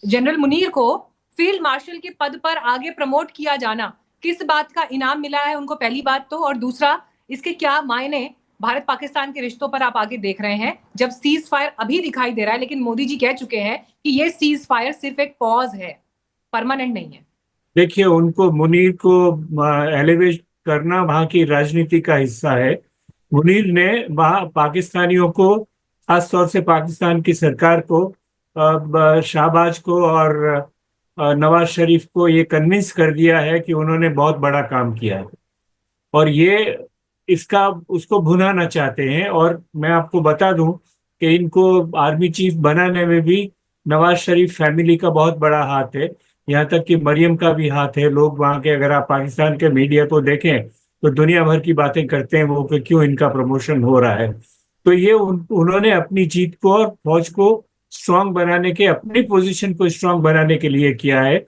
General Munir को field marshal के पद पर आगे प्रमोट किया जाना किस बात का इनाम मिला है उनको, पहली बात तो। और दूसरा, इसके क्या मायने भारत पाकिस्तान के रिश्तों पर आप आगे देख रहे हैं, जब सीज फायर अभी दिखाई दे रहा है, लेकिन मोदी जी कह चुके हैं कि ये सीज फायर सिर्फ एक पॉज है, परमानेंट नहीं है। देखिए, उनको मुनीर को एलिवेट करना वहाँ की राजनीति का हिस्सा है। मुनीर ने वहाँ पाकिस्तानियों को, खास तौर से पाकिस्तान की सरकार को, शाहबाज को और नवाज शरीफ को ये कन्विंस कर दिया है कि उन्होंने बहुत बड़ा काम किया है, और ये इसका उसको भुनाना चाहते हैं। और मैं आपको बता दूं कि इनको आर्मी चीफ बनाने में भी नवाज शरीफ फैमिली का बहुत बड़ा हाथ है। यहाँ तक कि मरियम का भी हाथ है। लोग वहाँ के, अगर आप पाकिस्तान के मीडिया को देखें तो दुनिया भर की बातें करते हैं वो कि क्यों इनका प्रमोशन हो रहा है। तो ये उन्होंने अपनी जीत को और फौज को स्ट्रांग बनाने के, अपनी पोजीशन को स्ट्रांग बनाने के लिए किया है।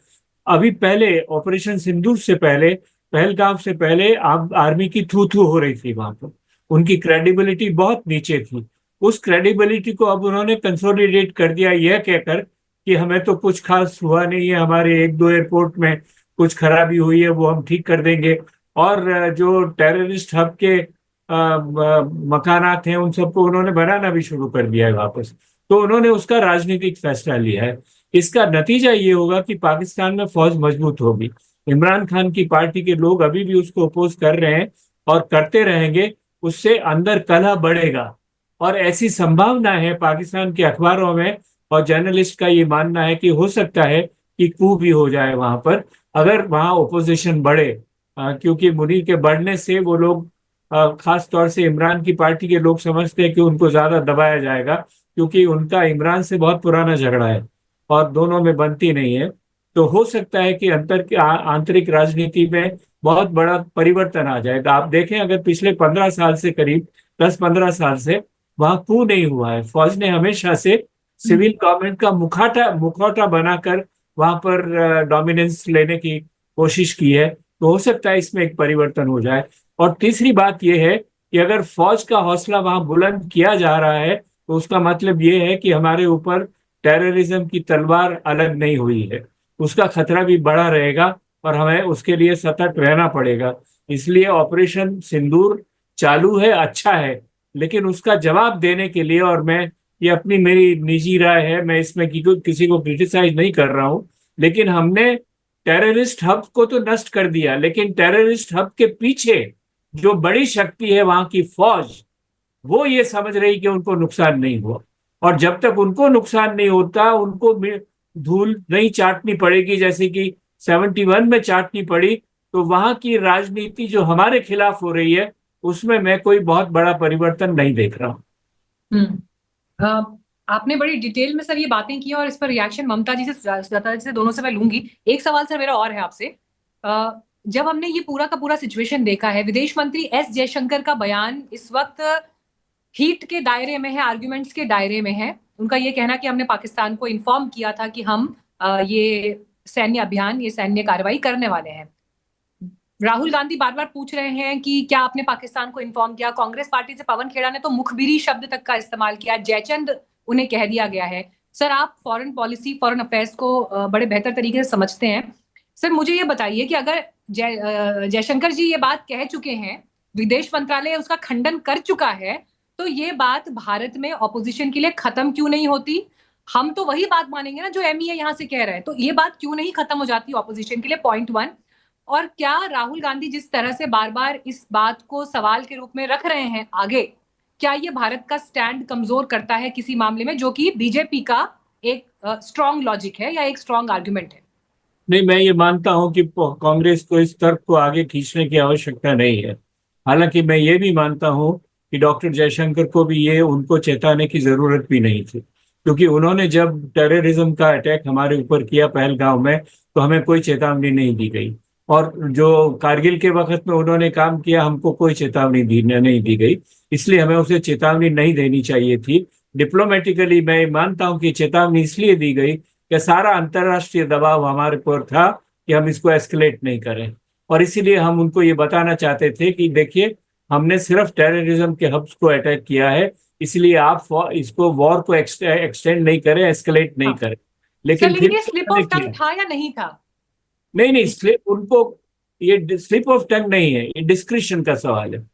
अभी पहले ऑपरेशन सिंदूर से पहले, पहलगाम से पहले आर्मी की थू थू हो रही थी वहां पर। उनकी क्रेडिबिलिटी बहुत नीचे थी। उस क्रेडिबिलिटी को अब उन्होंने कंसोलिडेट कर दिया, यह कहकर कि हमें तो कुछ खास हुआ नहीं है, हमारे एक दो एयरपोर्ट में कुछ खराबी हुई है, वो हम ठीक कर देंगे। और जो टेररिस्ट हब के मकानात हैं उन सबको उन्होंने बनाना भी शुरू कर दिया है वापस। तो उन्होंने उसका राजनीतिक फैसला लिया है। इसका नतीजा ये होगा कि पाकिस्तान में फौज मजबूत होगी। इमरान खान की पार्टी के लोग अभी भी उसको अपोज कर रहे हैं और करते रहेंगे। उससे अंदर कलह बढ़ेगा। और ऐसी संभावना है पाकिस्तान के अखबारों में और जर्नलिस्ट का ये मानना है कि हो सकता है कि कू भी हो जाए वहां पर, अगर वहां ओपोजिशन बढ़े। क्योंकि मुनीर के बढ़ने से वो लोग, खास तौर से इमरान की पार्टी के लोग, समझते हैं कि उनको ज्यादा दबाया जाएगा, क्योंकि उनका इमरान से बहुत पुराना झगड़ा है और दोनों में बनती नहीं है। तो हो सकता है कि आंतरिक राजनीति में बहुत बड़ा परिवर्तन आ जाएगा। आप देखें, अगर पिछले 15 साल से, करीब 10-15 साल से वहां कू नहीं हुआ है। फौज ने हमेशा से सिविल गवर्नमेंट का मुखौटा बनाकर वहां पर डोमिनेंस लेने की कोशिश की है। तो हो सकता है इसमें एक परिवर्तन हो जाए। और तीसरी बात यह है कि अगर फौज का हौसला वहां बुलंद किया जा रहा है तो उसका मतलब यह है कि हमारे ऊपर टेररिज्म की तलवार अलग नहीं हुई है, उसका खतरा भी बढ़ा रहेगा और हमें उसके लिए सतर्क रहना पड़ेगा। इसलिए ऑपरेशन सिंदूर चालू है, अच्छा है, लेकिन उसका जवाब देने के लिए, और मैं, ये अपनी मेरी निजी राय है, मैं इसमें किसी को क्रिटिसाइज नहीं कर रहा हूं, लेकिन हमने टेररिस्ट हब को तो नष्ट कर दिया, लेकिन टेररिस्ट हब के पीछे जो बड़ी शक्ति है वहां की फौज, वो ये समझ रही कि उनको नुकसान नहीं हुआ। और जब तक उनको नुकसान नहीं होता, उनको धूल नहीं चाटनी पड़ेगी जैसे कि 71 में चाटनी पड़ी। तो वहां की राजनीति जो हमारे खिलाफ हो रही है उसमें मैं कोई बहुत बड़ा परिवर्तन नहीं देख रहा हूँ। हम्म। आपने बड़ी डिटेल में सर ये बातें की और इस पर रिएक्शन ममता जी से, लता जी से, दोनों से मैं लूंगी। एक सवाल सर मेरा और है आपसे। जब हमने ये पूरा का पूरा सिचुएशन देखा है, विदेश मंत्री एस जयशंकर का बयान इस वक्त हीट के दायरे में है, आर्ग्यूमेंट्स के दायरे में है। उनका ये कहना कि हमने पाकिस्तान को इन्फॉर्म किया था कि हम ये सैन्य अभियान, ये सैन्य कार्रवाई करने वाले हैं। राहुल गांधी बार बार पूछ रहे हैं कि क्या आपने पाकिस्तान को इन्फॉर्म किया। कांग्रेस पार्टी से पवन खेड़ा ने तो मुखबिरी शब्द तक का इस्तेमाल किया, जयचंद उन्हें कह दिया गया है। सर, आप फॉरेन पॉलिसी, फॉरेन अफेयर्स को बड़े बेहतर तरीके से समझते हैं। सर, मुझे ये बताइए कि अगर जयशंकर जी ये बात कह चुके हैं, विदेश मंत्रालय उसका खंडन कर चुका है, तो ये बात भारत में ऑपोजिशन के लिए खत्म क्यों नहीं होती। हम तो वही बात मानेंगे ना जो एमईए यहाँ से कह रहे हैं, तो ये बात क्यों नहीं खत्म हो जाती ऑपोजिशन के लिए, पॉइंट वन। और क्या राहुल गांधी जिस तरह से बार बार इस बात को सवाल के रूप में रख रहे हैं आगे, क्या ये भारत का स्टैंड कमजोर करता है किसी मामले में, जो कि बीजेपी का एक स्ट्रॉन्ग लॉजिक है या एक स्ट्रॉन्ग आर्गुमेंट है। नहीं, मैं ये मानता हूं कि कांग्रेस को इस तर्क को आगे खींचने की आवश्यकता नहीं है। हालांकि मैं ये भी मानता हूं कि डॉक्टर जयशंकर को भी ये उनको चेताने की जरूरत भी नहीं थी, क्योंकि उन्होंने जब टेररिज्म का अटैक हमारे ऊपर किया पहलगांव में तो हमें कोई चेतावनी नहीं दी गई। और जो कारगिल के वक्त में उन्होंने काम किया, हमको कोई चेतावनी नहीं दी गई। इसलिए हमें उसे चेतावनी नहीं देनी चाहिए थी। डिप्लोमेटिकली मैं मानता हूं कि चेतावनी इसलिए दी गई कि सारा अंतर्राष्ट्रीय दबाव हमारे पर था कि हम इसको एस्केलेट नहीं करें। और इसीलिए हम उनको ये बताना चाहते थे कि देखिए, हमने सिर्फ टेररिज्म के हब्स को अटैक किया है, इसलिए आप इसको, वॉर को एक्सटेंड नहीं करें, एस्केलेट नहीं हाँ। करें। लेकिन लेकिन फिर ये स्लिप उन्होंने ऑफ टंग किया। था या नहीं था? नहीं नहीं, स्लिप उनको, ये स्लिप ऑफ टंग नहीं है, ये डिस्क्रिशन का सवाल है।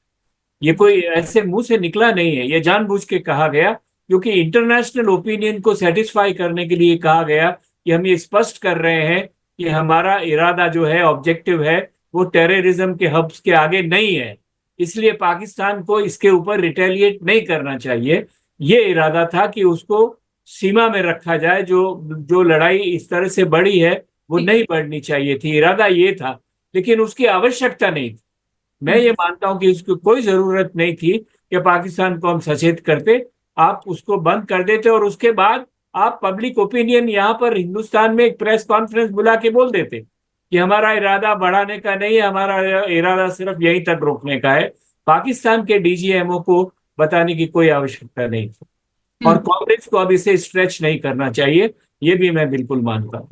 ये कोई ऐसे मुंह से निकला नहीं है, ये जानबूझ के कहा गया, क्योंकि इंटरनेशनल ओपिनियन को सेटिस्फाई करने के लिए कहा गया कि हम ये स्पष्ट कर रहे हैं कि हमारा इरादा जो है, ऑब्जेक्टिव है, वो टेररिज्म के हब्स के आगे नहीं है। इसलिए पाकिस्तान को इसके ऊपर रिटेलिएट नहीं करना चाहिए। ये इरादा था कि उसको सीमा में रखा जाए, जो जो लड़ाई इस तरह से बढ़ी है वो ठीक है। नहीं बढ़नी चाहिए थी, इरादा ये था। लेकिन उसकी आवश्यकता नहीं थी। मैं ये हम्म। मानता हूं कि इसकी कोई जरूरत नहीं थी कि पाकिस्तान को हम सचेत करते। आप उसको बंद कर देते और उसके बाद आप पब्लिक ओपिनियन यहाँ पर हिंदुस्तान में एक प्रेस कॉन्फ्रेंस बुला के बोल देते कि हमारा इरादा बढ़ाने का नहीं है, हमारा इरादा सिर्फ यहीं तक रोकने का है। पाकिस्तान के डीजीएमओ को बताने की कोई आवश्यकता नहीं थी। और हम्म। कांग्रेस को अब इसे स्ट्रेच नहीं करना चाहिए, ये भी मैं बिल्कुल मानता हूँ।